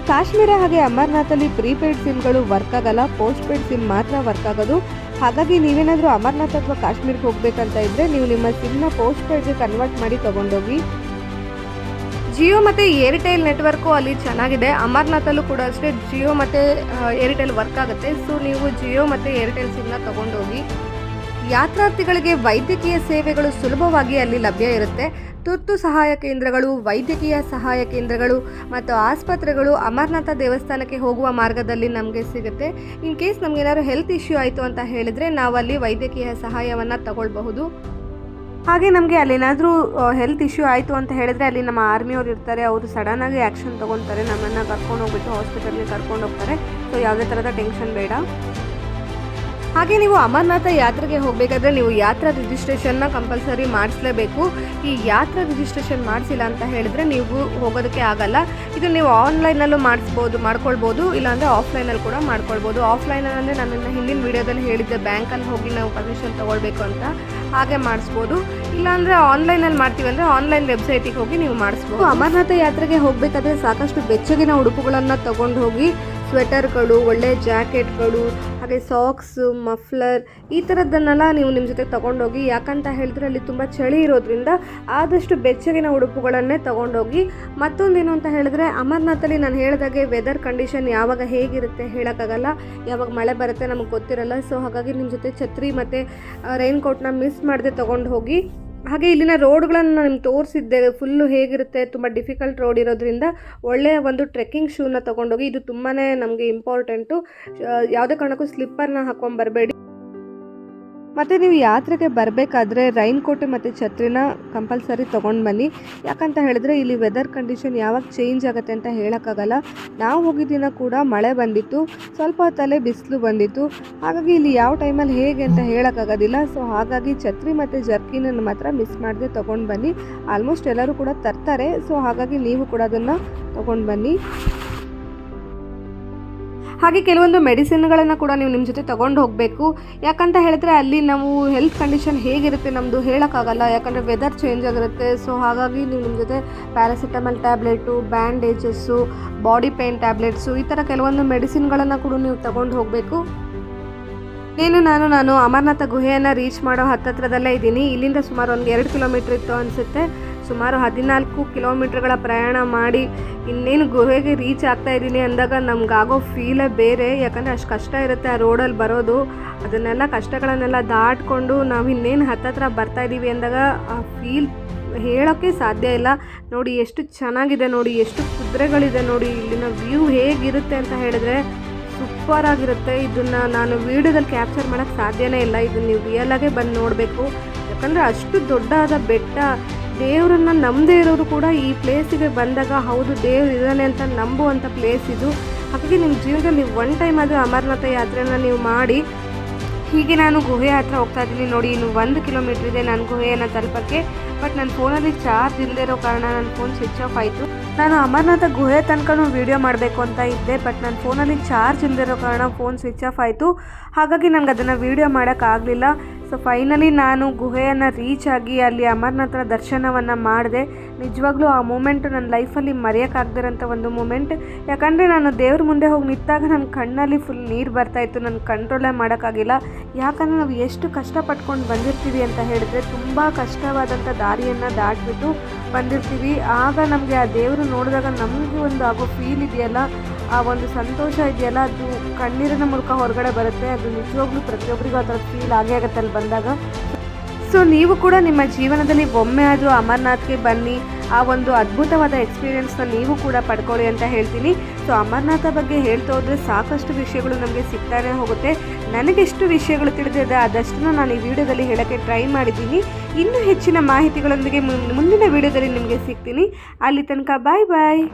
ಕಾಶ್ಮೀರ ಹಾಗೆ ಅಮರನಾಥಲ್ಲಿ ಪ್ರೀಪೇಯ್ಡ್ ಸಿಮ್ಗಳು ವರ್ಕ್ ಆಗಲ್ಲ, ಪೋಸ್ಟ್ ಪೇಯ್ಡ್ ಸಿಮ್ ಮಾತ್ರ ವರ್ಕ್ ಆಗೋದು. ಹಾಗಾಗಿ ನೀವೇನಾದರೂ ಅಮರನಾಥ್ ಅಥವಾ ಕಾಶ್ಮೀರ್ಗೆ ಹೋಗಬೇಕಂತ ಇದ್ದರೆ ನೀವು ನಿಮ್ಮ ಸಿಮ್ನ ಪೋಸ್ಟ್ ಪೇಯ್ಡ್ಗೆ ಕನ್ವರ್ಟ್ ಮಾಡಿ ತೊಗೊಂಡೋಗಿ. ಜಿಯೋ ಮತ್ತು ಏರ್ಟೆಲ್ ನೆಟ್ವರ್ಕು ಅಲ್ಲಿ ಚೆನ್ನಾಗಿದೆ. ಅಮರನಾಥಲ್ಲೂ ಕೂಡ ಅಷ್ಟೇ ಜಿಯೋ ಮತ್ತು ಏರ್ಟೆಲ್ ವರ್ಕ್ ಆಗುತ್ತೆ. ಸೊ ನೀವು ಜಿಯೋ ಮತ್ತು ಏರ್ಟೆಲ್ ಸಿಮ್ನ ತೊಗೊಂಡೋಗಿ. ಯಾತ್ರಾರ್ಥಿಗಳಿಗೆ ವೈದ್ಯಕೀಯ ಸೇವೆಗಳು ಸುಲಭವಾಗಿ ಅಲ್ಲಿ ಲಭ್ಯ ಇರುತ್ತೆ. ತುರ್ತು ಸಹಾಯ ಕೇಂದ್ರಗಳು, ವೈದ್ಯಕೀಯ ಸಹಾಯ ಕೇಂದ್ರಗಳು ಮತ್ತು ಆಸ್ಪತ್ರೆಗಳು ಅಮರನಾಥ ದೇವಸ್ಥಾನಕ್ಕೆ ಹೋಗುವ ಮಾರ್ಗದಲ್ಲಿ ನಮಗೆ ಸಿಗುತ್ತೆ. ಇನ್ ಕೇಸ್ ನಮಗೇನಾದ್ರು ಹೆಲ್ತ್ ಇಶ್ಯೂ ಆಯಿತು ಅಂತ ಹೇಳಿದರೆ ನಾವಲ್ಲಿ ವೈದ್ಯಕೀಯ ಸಹಾಯವನ್ನು ತಗೊಳ್ಬಹುದು. ಹಾಗೆ ನಮಗೆ ಅಲ್ಲೇನಾದರೂ ಹೆಲ್ತ್ ಇಶ್ಯೂ ಆಯಿತು ಅಂತ ಹೇಳಿದರೆ ಅಲ್ಲಿ ನಮ್ಮ ಆರ್ಮಿಯವರು ಇರ್ತಾರೆ. ಅವರು ಸಡನ್ನಾಗಿ ಆ್ಯಕ್ಷನ್ ತೊಗೊತಾರೆ, ನಮ್ಮನ್ನು ಕರ್ಕೊಂಡು ಹೋಗ್ಬಿಟ್ಟು ಹಾಸ್ಪಿಟಲ್ಗೆ ಕರ್ಕೊಂಡು ಹೋಗ್ತಾರೆ. ಸೊ ಯಾವುದೇ ಥರದ ಟೆನ್ಷನ್ ಬೇಡ. ಹಾಗೆ ನೀವು ಅಮರನಾಥ ಯಾತ್ರೆಗೆ ಹೋಗಬೇಕಾದ್ರೆ ನೀವು ಯಾತ್ರಾ ರಿಜಿಸ್ಟ್ರೇಷನ್ನ ಕಂಪಲ್ಸರಿ ಮಾಡಿಸಲೇಬೇಕು. ಈ ಯಾತ್ರಾ ರಿಜಿಸ್ಟ್ರೇಷನ್ ಮಾಡಿಸಿಲ್ಲ ಅಂತ ಹೇಳಿದರೆ ನೀವು ಹೋಗೋದಕ್ಕೆ ಆಗಲ್ಲ. ಇದು ನೀವು ಆನ್ಲೈನಲ್ಲೂ ಮಾಡ್ಕೊಳ್ಬೋದು, ಇಲ್ಲಾಂದರೆ ಆಫ್ಲೈನಲ್ಲಿ ಕೂಡ ಮಾಡ್ಕೊಳ್ಬೋದು. ಆಫ್ಲೈನಲ್ಲಿ ನಾನು ಹಿಂದಿನ ವೀಡಿಯೋದಲ್ಲಿ ಹೇಳಿದ್ದೆ, ಬ್ಯಾಂಕಲ್ಲಿ ಹೋಗಿ ನಾವು ಪರ್ಮಿಷನ್ ತೊಗೊಳ್ಬೇಕು ಅಂತ, ಹಾಗೆ ಮಾಡಿಸ್ಬೋದು. ಇಲ್ಲಾಂದರೆ ಆನ್ಲೈನಲ್ಲಿ ಮಾಡ್ತೀವಿ ಅಂದರೆ ಆನ್ಲೈನ್ ವೆಬ್ಸೈಟಿಗೆ ಹೋಗಿ ನೀವು ಮಾಡಿಸ್ಬೋದು. ಅಮರನಾಥ ಯಾತ್ರೆಗೆ ಹೋಗಬೇಕಾದ್ರೆ ಸಾಕಷ್ಟು ಬೆಚ್ಚಗಿನ ಉಡುಪುಗಳನ್ನು ತೊಗೊಂಡು ಹೋಗಿ. ಸ್ವೆಟರ್ಗಳು, ಒಳ್ಳೆಯ ಜಾಕೆಟ್ಗಳು, ಹಾಗೆ ಸಾಕ್ಸು, ಮಫ್ಲರ್ ಈ ಥರದ್ದನ್ನೆಲ್ಲ ನೀವು ನಿಮ್ಮ ಜೊತೆ ತೊಗೊಂಡೋಗಿ. ಯಾಕಂತ ಹೇಳಿದ್ರೆ ಅಲ್ಲಿ ತುಂಬ ಚಳಿ ಇರೋದ್ರಿಂದ ಆದಷ್ಟು ಬೆಚ್ಚಗಿನ ಉಡುಪುಗಳನ್ನೇ ತೊಗೊಂಡೋಗಿ. ಮತ್ತೊಂದೇನು ಅಂತ ಹೇಳಿದ್ರೆ, ಅಮರನಾಥಲ್ಲಿ ನಾನು ಹೇಳಿದಾಗೆ ವೆದರ್ ಕಂಡೀಷನ್ ಯಾವಾಗ ಹೇಗಿರುತ್ತೆ ಹೇಳೋಕ್ಕಾಗಲ್ಲ, ಯಾವಾಗ ಮಳೆ ಬರುತ್ತೆ ನಮಗೆ ಗೊತ್ತಿರಲ್ಲ. ಸೊ ಹಾಗಾಗಿ ನಿಮ್ಮ ಜೊತೆ ಛತ್ರಿ ಮತ್ತು ರೈನ್ ಕೋಟ್ನ ಮಿಸ್ ಮಾಡದೆ ತೊಗೊಂಡು ಹೋಗಿ. ಹಾಗೆ ಇಲ್ಲಿನ ರೋಡ್ಗಳನ್ನು ನಿಮ್ಗೆ ತೋರಿಸಿದ್ದೆ, ಫುಲ್ಲು ಹೇಗಿರುತ್ತೆ, ತುಂಬ ಡಿಫಿಕಲ್ಟ್ ರೋಡ್ ಇರೋದ್ರಿಂದ ಒಳ್ಳೆಯ ಒಂದು ಟ್ರೆಕ್ಕಿಂಗ್ ಶೂನ ತೊಗೊಂಡೋಗಿ. ಇದು ತುಂಬಾ ನಮಗೆ ಇಂಪಾರ್ಟೆಂಟು. ಯಾವುದೇ ಕಾರಣಕ್ಕೂ ಸ್ಲಿಪ್ಪರ್ನ ಹಾಕ್ಕೊಂಬರಬೇಡಿ. ಮತ್ತು ನೀವು ಯಾತ್ರೆಗೆ ಬರಬೇಕಾದ್ರೆ ರೈನ್ ಕೋಟ್ ಮತ್ತು ಛತ್ರಿನ ಕಂಪಲ್ಸರಿ ತೊಗೊಂಡು ಬನ್ನಿ. ಯಾಕಂತ ಹೇಳಿದ್ರೆ ಇಲ್ಲಿ ವೆದರ್ ಕಂಡೀಷನ್ ಯಾವಾಗ ಚೇಂಜ್ ಆಗುತ್ತೆ ಅಂತ ಹೇಳೋಕ್ಕಾಗಲ್ಲ. ನಾವು ಹೋಗಿದ್ದಿನ ಕೂಡ ಮಳೆ ಬಂದಿತ್ತು, ಸ್ವಲ್ಪ ಹೊತ್ತಲ್ಲೇ ಬಿಸಿಲು ಬಂದಿತ್ತು. ಹಾಗಾಗಿ ಇಲ್ಲಿ ಯಾವ ಟೈಮಲ್ಲಿ ಹೇಗೆ ಅಂತ ಹೇಳೋಕ್ಕಾಗೋದಿಲ್ಲ. ಸೊ ಹಾಗಾಗಿ ಛತ್ರಿ ಮತ್ತು ಜರ್ಕಿನನ್ನು ಮಾತ್ರ ಮಿಸ್ ಮಾಡದೆ ತೊಗೊಂಡು ಬನ್ನಿ. ಆಲ್ಮೋಸ್ಟ್ ಎಲ್ಲರೂ ಕೂಡ ತರ್ತಾರೆ. ಸೊ ಹಾಗಾಗಿ ನೀವು ಕೂಡ ಅದನ್ನು ತೊಗೊಂಡು ಬನ್ನಿ. ಹಾಗೆ ಕೆಲವೊಂದು ಮೆಡಿಸಿನ್ಗಳನ್ನು ಕೂಡ ನೀವು ನಿಮ್ಮ ಜೊತೆ ತೊಗೊಂಡು ಹೋಗಬೇಕು. ಯಾಕಂತ ಹೇಳಿದ್ರೆ ಅಲ್ಲಿ ನಾವು ಹೆಲ್ತ್ ಕಂಡೀಷನ್ ಹೇಗಿರುತ್ತೆ ನಮ್ಮದು ಹೇಳೋಕ್ಕಾಗಲ್ಲ, ಯಾಕಂದರೆ ವೆದರ್ ಚೇಂಜ್ ಆಗಿರುತ್ತೆ. ಸೊ ಹಾಗಾಗಿ ನೀವು ನಿಮ್ಮ ಜೊತೆ paracetamol tablet, bandages, body pain tablets ಈ ಥರ ಕೆಲವೊಂದು ಮೆಡಿಸಿನ್ಗಳನ್ನು ಕೂಡ ನೀವು ತೊಗೊಂಡು ಹೋಗಬೇಕು. ನಾನು ಅಮರನಾಥ ಗುಹೆಯನ್ನು ರೀಚ್ ಮಾಡೋ ಹತ್ತತ್ರದಲ್ಲೇ ಇದ್ದೀನಿ. ಇಲ್ಲಿಂದ ಸುಮಾರು ಒಂದು 2 ಕಿಲೋಮೀಟ್ರ್ ಇತ್ತು ಅನಿಸುತ್ತೆ. ಸುಮಾರು 14 ಕಿಲೋಮೀಟ್ರ್ಗಳ ಪ್ರಯಾಣ ಮಾಡಿ ಇನ್ನೇನು ಗುಹೆಗೆ ರೀಚ್ ಆಗ್ತಾ ಇದ್ದೀನಿ ಅಂದಾಗ ನಮಗಾಗೋ ಫೀಲೇ ಬೇರೆ. ಯಾಕಂದರೆ ಅಷ್ಟು ಕಷ್ಟ ಇರುತ್ತೆ ಆ ರೋಡಲ್ಲಿ ಬರೋದು. ಅದನ್ನೆಲ್ಲ ಕಷ್ಟಗಳನ್ನೆಲ್ಲ ದಾಟ್ಕೊಂಡು ನಾವು ಇನ್ನೇನು ಹತ್ತತ್ರ ಬರ್ತಾಯಿದ್ದೀವಿ ಅಂದಾಗ ಆ ಫೀಲ್ ಹೇಳೋಕ್ಕೆ ಸಾಧ್ಯ ಇಲ್ಲ. ನೋಡಿ ಎಷ್ಟು ಚೆನ್ನಾಗಿದೆ, ನೋಡಿ ಎಷ್ಟು ಕುದುರೆಗಳಿದೆ, ನೋಡಿ ಇಲ್ಲಿನ ವ್ಯೂ ಹೇಗಿರುತ್ತೆ ಅಂತ ಹೇಳಿದ್ರೆ ಸೂಪರ್ ಆಗಿರುತ್ತೆ. ಇದನ್ನು ನಾನು ವೀಡಿಯೋದಲ್ಲಿ ಕ್ಯಾಪ್ಚರ್ ಮಾಡೋಕ್ಕೆ ಸಾಧ್ಯನೇ ಇಲ್ಲ. ಇದನ್ನು ನೀವು ರಿಯಲಾಗೇ ಬಂದು ನೋಡಬೇಕು. ಯಾಕಂದರೆ ಅಷ್ಟು ದೊಡ್ಡದಾದ ಬೆಟ್ಟ. ದೇವರನ್ನು ನಂಬದೇ ಇರೋರು ಕೂಡ ಈ ಪ್ಲೇಸಿಗೆ ಬಂದಾಗ ಹೌದು ದೇವ್ರು ಇದ್ದಾನೆ ಅಂತ ನಂಬುವಂಥ ಪ್ಲೇಸ್ ಇದು. ಹಾಗಾಗಿ ನಿಮ್ಮ ಜೀವನದಲ್ಲಿ ಒನ್ ಟೈಮ್ ಆದರೂ ಅಮರನಾಥ ಯಾತ್ರೆನ ನೀವು ಮಾಡಿ. ಹೀಗೆ ನಾನು ಗುಹೆ ಹತ್ರ ಹೋಗ್ತಾ ಇದ್ದೀನಿ. ನೋಡಿ ಇನ್ನು 1 ಕಿಲೋಮೀಟ್ರ್ ಇದೆ ನಾನು ಗುಹೆಯನ್ನು ತಲುಪೋಕ್ಕೆ. ಬಟ್ ನನ್ನ ಫೋನಲ್ಲಿ ಚಾರ್ಜ್ ಇಲ್ಲದೇ ಇರೋ ಕಾರಣ ನನ್ನ ಫೋನ್ ಸ್ವಿಚ್ ಆಫ್ ಆಯಿತು. ನಾನು ಅಮರನಾಥ ಗುಹೆ ತನಕನೂ ವೀಡಿಯೋ ಮಾಡಬೇಕು ಅಂತ ಇದ್ದೆ, ಬಟ್ ನನ್ನ ಫೋನಲ್ಲಿ ಚಾರ್ಜ್ ಇಲ್ಲದೇ ಇರೋ ಕಾರಣ ಫೋನ್ ಸ್ವಿಚ್ ಆಫ್ ಆಯಿತು. ಹಾಗಾಗಿ ನನಗೆ ಅದನ್ನು ವೀಡಿಯೋ ಮಾಡೋಕ್ಕಾಗಲಿಲ್ಲ. ಸೊ ಫೈನಲಿ ನಾನು ಗುಹೆಯನ್ನು ರೀಚ್ ಆಗಿ ಅಲ್ಲಿ ಅಮರನಾಥರ ದರ್ಶನವನ್ನು ಮಾಡಿದೆ. ನಿಜವಾಗ್ಲೂ ಆ ಮೂಮೆಂಟು ನನ್ನ ಲೈಫಲ್ಲಿ ಮರೆಯೋಕ್ಕಾಗದಿರೋಂಥ ಒಂದು ಮೂಮೆಂಟ್. ಯಾಕಂದರೆ ನಾನು ದೇವ್ರ ಮುಂದೆ ಹೋಗಿ ನಿಂತಾಗ ನನ್ನ ಕಣ್ಣಲ್ಲಿ ಫುಲ್ ನೀರು ಬರ್ತಾಯಿತ್ತು. ನನ್ನ ಕಂಟ್ರೋಲೇ ಮಾಡೋಕ್ಕಾಗಿಲ್ಲ. ಯಾಕಂದರೆ ನಾವು ಎಷ್ಟು ಕಷ್ಟಪಟ್ಕೊಂಡು ಬಂದಿರ್ತೀವಿ ಅಂತ ಹೇಳಿದ್ರೆ ತುಂಬ ಕಷ್ಟವಾದಂಥ ದಾರಿಯನ್ನು ದಾಟಿಬಿಟ್ಟು ಬಂದಿರ್ತೀವಿ. ಆಗ ನಮಗೆ ಆ ದೇವರು ನೋಡಿದಾಗ ನಮಗೆ ಒಂದು ಆಗೋ ಫೀಲ್ ಇದೆಯಲ್ಲ, ಆ ಒಂದು ಸಂತೋಷ ಇದೆಯಲ್ಲ, ಅದು ಕಣ್ಣೀರಿನ ಮೂಲಕ ಹೊರಗಡೆ ಬರುತ್ತೆ. ಅದು ನಿಜವಾಗ್ಲೂ ಪ್ರತಿಯೊಬ್ಬರಿಗೂ ಆ ಥರ ಫೀಲ್ ಆಗೇ ಆಗುತ್ತೆ ಅಲ್ಲಿ ಬಂದಾಗ. ಸೊ ನೀವು ಕೂಡ ನಿಮ್ಮ ಜೀವನದಲ್ಲಿ ಒಮ್ಮೆ ಆದರೂ ಅಮರನಾಥ್ಗೆ ಬನ್ನಿ. ಆ ಒಂದು ಅದ್ಭುತವಾದ ಎಕ್ಸ್ಪೀರಿಯೆನ್ಸ್ನ ನೀವು ಕೂಡ ಪಡ್ಕೊಳ್ಳಿ ಅಂತ ಹೇಳ್ತೀನಿ. ಸೊ ಅಮರನಾಥ ಬಗ್ಗೆ ಹೇಳ್ತಾ ಹೋದರೆ ಸಾಕಷ್ಟು ವಿಷಯಗಳು ನಮಗೆ ಸಿಗ್ತಾನೆ ಹೋಗುತ್ತೆ. ನನಗೆಷ್ಟು ವಿಷಯಗಳು ತಿಳಿದಿದೆ ಅದಷ್ಟನ್ನು ನಾನು ಈ ವಿಡಿಯೋದಲ್ಲಿ ಹೇಳೋಕ್ಕೆ ಟ್ರೈ ಮಾಡಿದ್ದೀನಿ. ಇನ್ನೂ ಹೆಚ್ಚಿನ ಮಾಹಿತಿಗಳೊಂದಿಗೆ ಮುಂದಿನ ವಿಡಿಯೋದಲ್ಲಿ ನಿಮಗೆ ಸಿಗ್ತೀನಿ. ಅಲ್ಲಿ ತನಕ ಬಾಯ್ ಬಾಯ್.